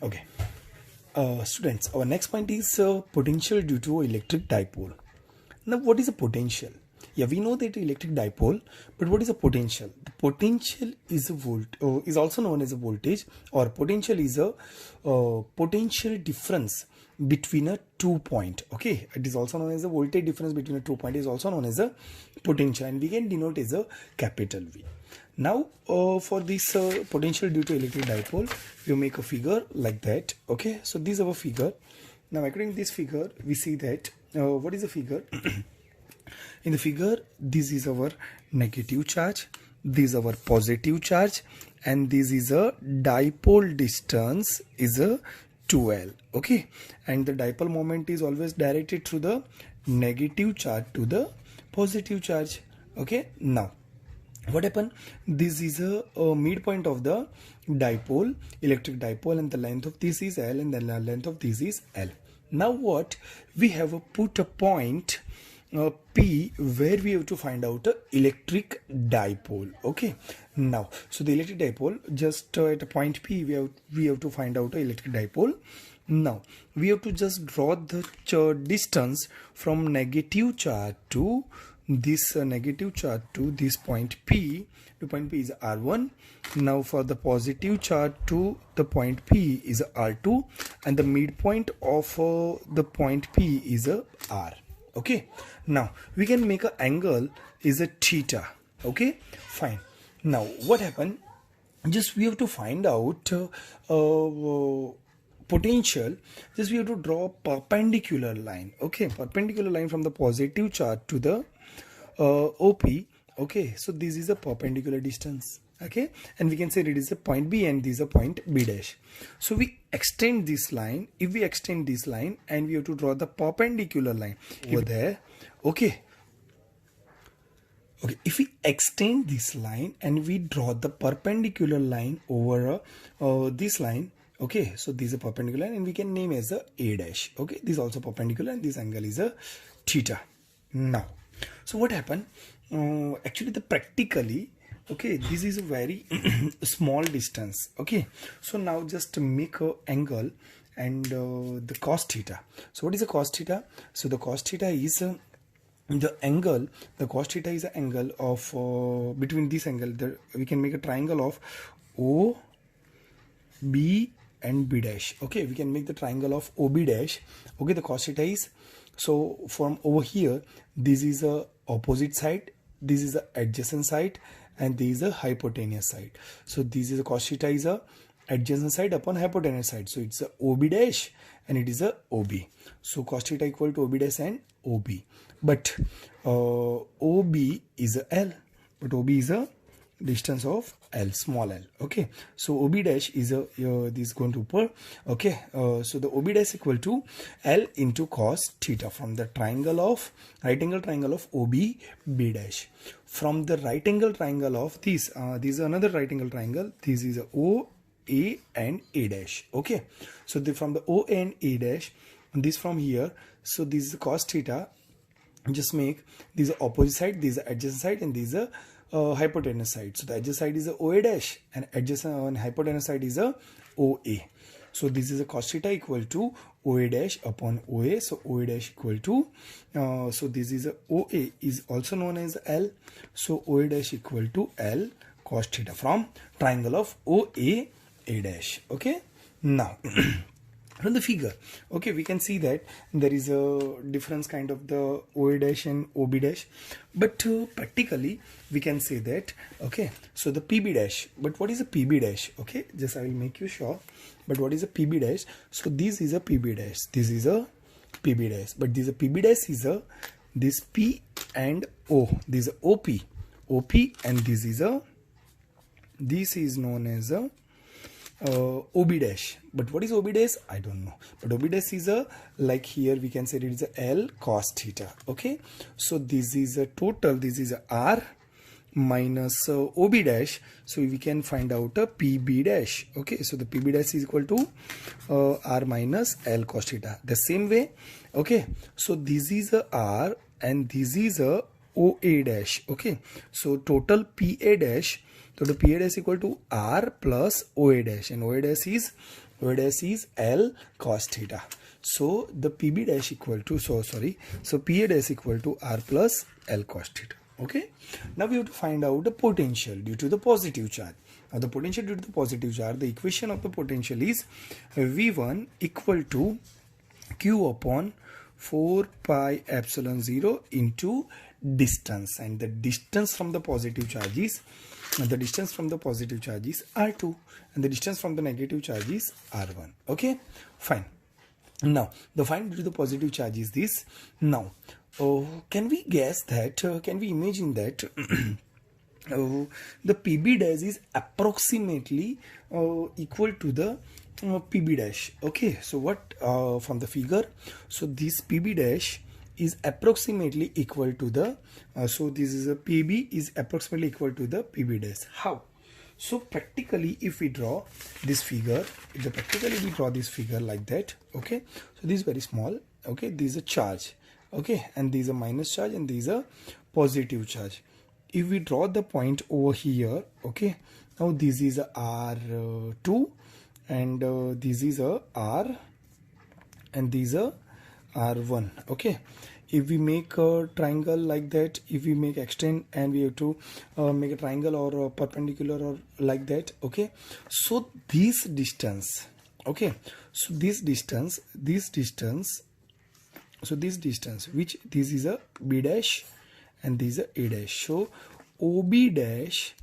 Okay, students, our next point is potential due to electric dipole. Now, what is a potential? Yeah, we know that electric dipole, but what is a potential? The potential is a is also known as a voltage, or potential is a potential difference between a 2 point. Okay, it is also known as a voltage difference between a 2 point. Is also known as a potential, and we can denote as a capital V. Now, for this potential due to electric dipole, you make a figure like that. Okay, so this is our figure. Now, according to this figure, we see that what is the figure? In the figure, this is our negative charge, this is our positive charge, and this is a dipole distance is a 2L. Okay, and the dipole moment is always directed through the negative charge to the positive charge. Okay, now what happened? This is a midpoint of the dipole, electric dipole, and the length of this is L, and the length of this is L. Now what we have put a point P where we have to find out a electric dipole. Okay, now so the electric dipole, just at a point P we have to find out a electric dipole. Now we have to just draw the distance from negative charge to this negative charge to this point P. The point P is R1. Now for the positive charge to the point P is R2, and the midpoint of the point P is a R. Okay, now we can make an angle is a theta. Okay, fine. Now what happened? Just we have to find out potential. Just we have to draw a perpendicular line. Okay, perpendicular line from the positive charge to the OP. Okay, so this is a perpendicular distance. Okay, and we can say it is a point B and this is a point B dash. So we extend this line. If we extend this line and we have to draw the perpendicular line over there. Okay, if we extend this line and we draw the perpendicular line over this line. Okay, so this is a perpendicular line and we can name as a dash. Okay, this is also perpendicular and this angle is a theta. Now, so what happened? Actually, the practically, okay, this is a very small distance. Okay, so now just make a angle and the cos theta. So what is the cos theta? So the cos theta is the angle. The cos theta is the angle of between this angle. We can make a triangle of O, B and B dash. Okay, we can make the triangle of OB dash. Okay, the cos theta is, so from over here, this is a opposite side, this is the adjacent side, and this is a hypotenuse side. So this is a cos theta is a adjacent side upon hypotenuse side. So it's a OB dash and it is a OB. So cos theta equal to OB dash and OB. But OB is a L, but OB is a distance of L, small l. Okay, so OB dash is a this is going to per. Okay, so the OB dash equal to L into cos theta from the triangle of right angle triangle of OB B dash. From the right angle triangle of this is another right angle triangle. This is a O, A and A dash. Okay, so from the O and A dash, this from here. So this is cos theta. Just make this is opposite side, this is adjacent side, and this is a hypotenuse side. So the adjacent side is a OA dash and adjacent and hypotenuse side is a OA. So this is a cos theta equal to OA dash upon OA. So OA dash equal to so this is a OA is also known as L. So OA dash equal to L cos theta from triangle of OA A dash. Okay, now from the figure, okay, we can see that there is a difference kind of the OA dash and OB dash, but practically we can say that, okay, so the PB dash, but what is a PB dash? Okay, just I will make you sure, but what is a PB dash? So this is a PB dash, this is a PB dash, but this is a PB dash is a this P and O, this is a OP, and this is known as a OB dash. But what is OB dash? I don't know, but OB dash is a, like here we can say it is a L cos theta. Okay, so this is a total, this is a R minus OB dash, so we can find out a PB dash. Okay, so the PB dash is equal to R minus L cos theta. The same way, okay, so this is a R and this is a OA dash. Okay, so total PA dash, so the PA dash equal to R plus OA dash, and OA dash is OA dash is L cos theta. So the PB dash equal to, so PA dash equal to R plus L cos theta. Okay. Now we have to find out the potential due to the positive charge. Now the potential due to the positive charge, the equation of the potential is V1 equal to Q upon 4 pi epsilon 0 into distance, and the distance from the positive charge is R2 and the distance from the negative charge is R1. Okay, fine. Now the find due to the positive charge is this. Now can we guess that, can we imagine that the PB dash is approximately equal to the PB dash. Okay, so what from the figure, so this PB dash is approximately equal to the so this is a PB is approximately equal to the PB dash. How? So practically if we draw this figure, like that, okay, so this is very small, okay, this is a charge, okay, and this is a minus charge and this is a positive charge. If we draw the point over here, okay, now this is a R2 and this is a R and this is a R1. Okay, if we make a triangle like that, if we make extend and we have to make a triangle or a perpendicular or like that, okay, so this distance, okay, so this distance, which this is a B dash and this is a A dash, so OB dash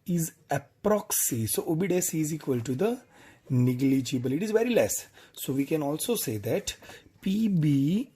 is approximately, so OB dash is equal to the negligible, it is very less, so we can also say that PB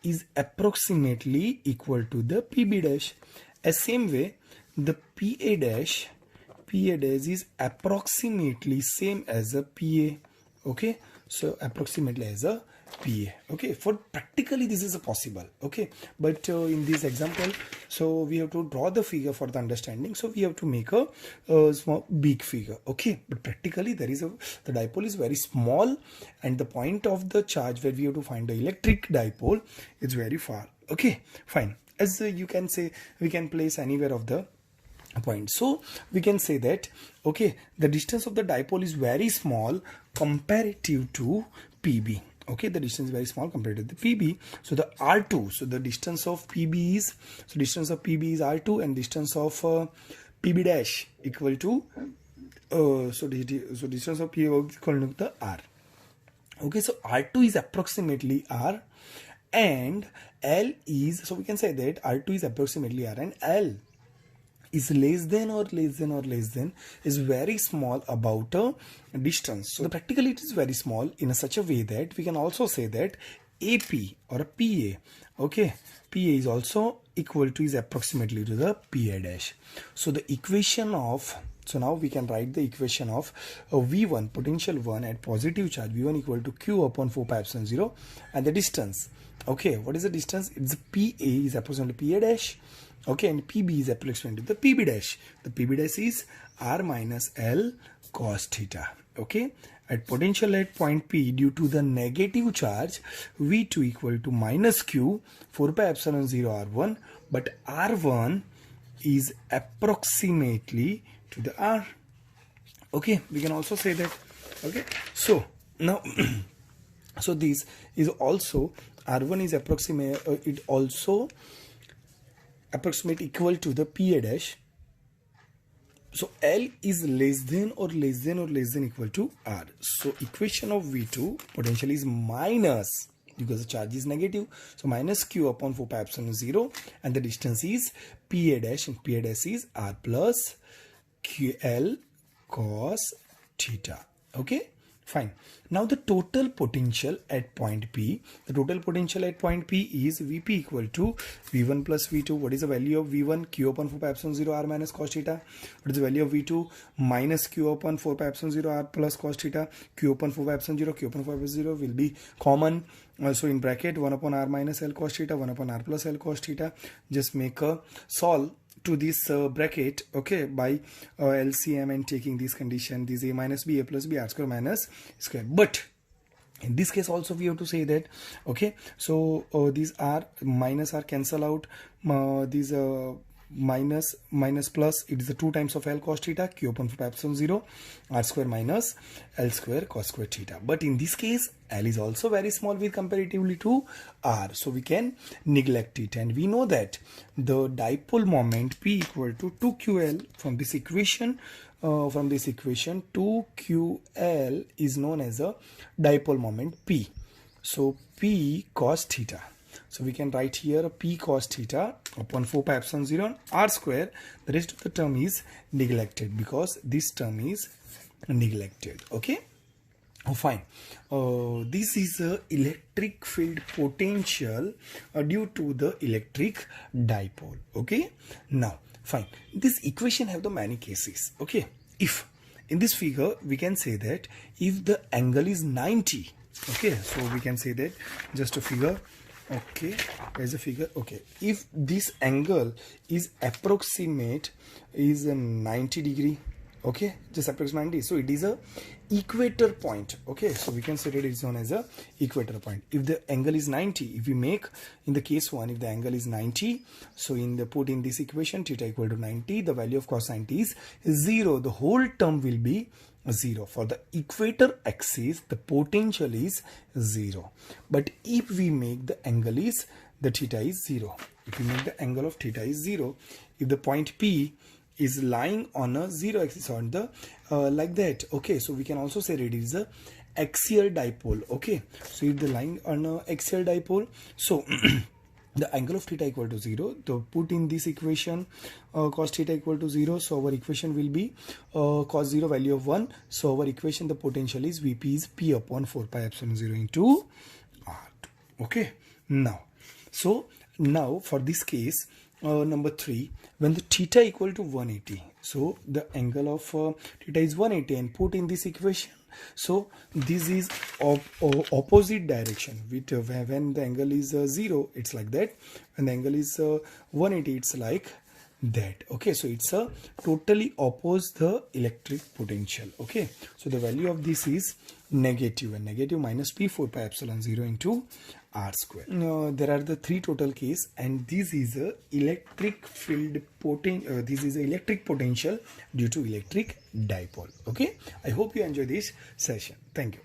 is approximately equal to the PB dash. As same way, the PA dash is approximately same as a PA. Okay, so approximately as a PA. Okay, for practically this is possible. Okay, but in this example, so we have to draw the figure for the understanding, so we have to make a small big figure. Okay, but practically there is the dipole is very small and the point of the charge where we have to find the electric dipole is very far. Okay, fine. As you can say, we can place anywhere of the point, so we can say that, okay, the distance of the dipole is very small comparative to PB. Okay, the distance is very small compared to the PB. So the R2, so the distance of PB is, so distance of PB is R2 and distance of PB dash equal to so distance of PB is equal to the R. Okay, so R2 is approximately R and L is, so we can say that R2 is approximately R and L is less than is very small about a distance. So practically it is very small in such a way that we can also say that AP or a PA, okay, PA is also equal to, is approximately to the PA dash. So the equation of, so now we can write the equation of V1 potential 1 at positive charge, V1 equal to Q upon 4 pi epsilon 0 and the distance. Okay, what is the distance? It's PA is approximately PA dash. Okay, and PB is approximately the PB dash. The PB dash is R minus L cos theta. Okay, at potential at point P due to the negative charge, V2 equal to minus Q 4 pi epsilon 0 R1, but R1 is approximately to the R. Okay, we can also say that. Okay, so now so this is also R1 is approximate, it also approximate equal to the PA dash. So L is less than equal to R. So equation of V2 potential is minus, because the charge is negative, so minus Q upon 4 pi epsilon 0 and the distance is PA dash and PA dash is R plus QL cos theta. Okay, fine. Now the total potential at point P, the total potential at point P is Vp equal to V1 plus V2. What is the value of V1? Q upon 4 pi epsilon 0 R minus cos theta. What is the value of V2? Minus Q upon 4 pi epsilon 0 R plus cos theta. Q upon 4 pi epsilon 0, Q upon 4 pi epsilon 0 will be common. Also in bracket 1 upon R minus L cos theta, 1 upon R plus L cos theta. Just make a solve to this bracket, okay, by LCM and taking this condition, this A minus B, A plus B, R square minus square. But in this case also we have to say that, okay, so these R minus R cancel out, these minus plus, it is the 2 times of L cos theta, Q upon 4 pi epsilon 0, R square minus L square cos square theta. But in this case, L is also very small with comparatively to R, so we can neglect it. And we know that the dipole moment P equal to 2QL from this equation. 2QL is known as a dipole moment P. So P cos theta. So we can write here P cos theta upon 4 pi epsilon 0 and R square. The rest of the term is neglected because this term is neglected. Okay. Oh, fine. This is a electric field potential due to the electric dipole. Okay. Now, fine. This equation have the many cases. Okay. If in this figure we can say that if the angle is 90. Okay. So we can say that just a figure. Okay. There's a figure. Okay. If this angle is approximate is 90 degree. Okay, just approximately, so it is a equator point. Okay, so we can say that it is known as a equator point. If the angle is 90, if we make in the case 1, if the angle is 90, so put in this equation theta equal to 90, the value of cos 90 is 0. The whole term will be 0. For the equator axis, the potential is 0. But if we make the angle is the theta is 0, if we make the angle of theta is 0, if the point P is lying on a 0 axis on the like that. Okay, so we can also say that it is a axial dipole. Okay, so if the lying on a axial dipole, so the angle of theta equal to 0, to put in this equation cos theta equal to 0, so our equation will be cos 0 value of 1, so our equation, the potential is Vp is P upon 4 pi epsilon 0 into R2. Okay, now for this case, number 3, when the theta equal to 180, so the angle of theta is 180 and put in this equation, so this is opposite direction with when the angle is 0, it's like that. When the angle is 180, it's like that. Okay, so it's a totally oppose the electric potential. Okay, so the value of this is negative, and negative minus P 4 pi epsilon 0 into R square. There are the 3 total case, and this is a electric field this is a electric potential due to electric dipole. Okay, I hope you enjoy this session. Thank you.